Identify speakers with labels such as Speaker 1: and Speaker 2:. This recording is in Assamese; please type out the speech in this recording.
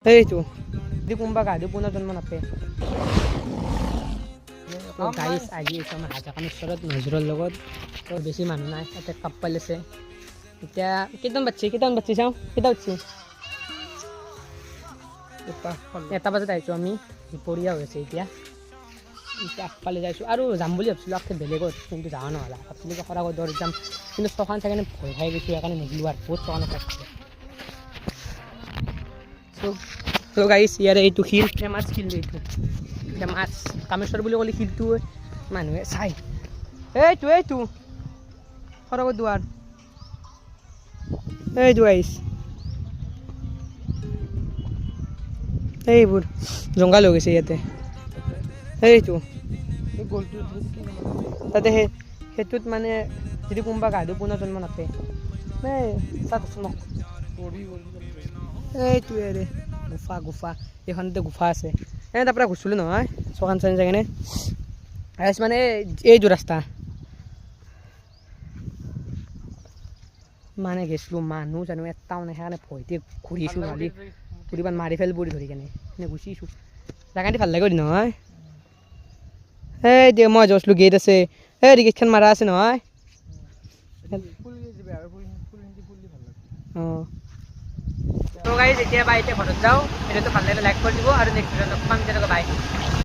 Speaker 1: সেইটো যদি কোনোবা গা ধুই পুনৰ জন্ম নাপায় গাইছ আহি আছে আমাৰ হাজোকামেশ্বৰত নজৰৰ লগত তো বেছি মানুহ নাই তাতে কাপ পালিছে এতিয়া কেইটামান বাচ্ছি চাওঁ কেইটা বাচ্ছি 1 বজাত আহিছোঁ আমি দুপৰীয়া হৈ আছে এতিয়া আগফালে যাইছোঁ আৰু যাম বুলি ভাবিছিলোঁ আগতে বেলেগত কিন্তু যোৱা নহ'লে ভাবছিলোঁ যে খৰাগৰ দৰত যাম কিন্তু চকান চাইকেনে ভয় খাই গৈছোঁ সেইকাৰণে নিদিলোঁ আৰু বহুত চকান পাইছোঁ তো গাইছ ইয়াৰে এইটো শিল ফেমাছ শিল এইটো ফেমাছ কামেশ্বৰ বুলি ক'লে শিলটো মানুহে চাই এইটো খৰাগৰ দুৱাৰ এইটো গাইছ এইবোৰ জংঘল হৈ গৈছে ইয়াতে এইটো তাতে সেইটোত মানে যদি কোনোবা গা ধুই পুনৰ জন্ম নাপায় এইটোৱে গুফা এইখনতে গুফা আছে তাৰ পৰা ঘুৰিছিলোঁ নহয় চকান চাই কেনে মানে এইটো ৰাস্তা মানে গৈছিলোঁ মানুহ জানো এটাও নাই সেইকাৰণে ভয়তে ঘূৰিছোঁ মাৰি ঘূৰিব মাৰি ফেল পৰি ধৰি কেনে এনে গুচিছোঁ জেগাটি ভাল লাগে নহয় দিয়া মই গৈছিলোঁ গেট আছে গেটখন মাৰা আছে নহয় অঁ তো গাইজ এতিয়া ঘৰত যাওঁ ভিডিঅ'টো ভাল লাগিলে লাইক কৰি দিব আৰু নেক্সট ভিডিঅ'ত লগ পাম তেনেকৈ বাই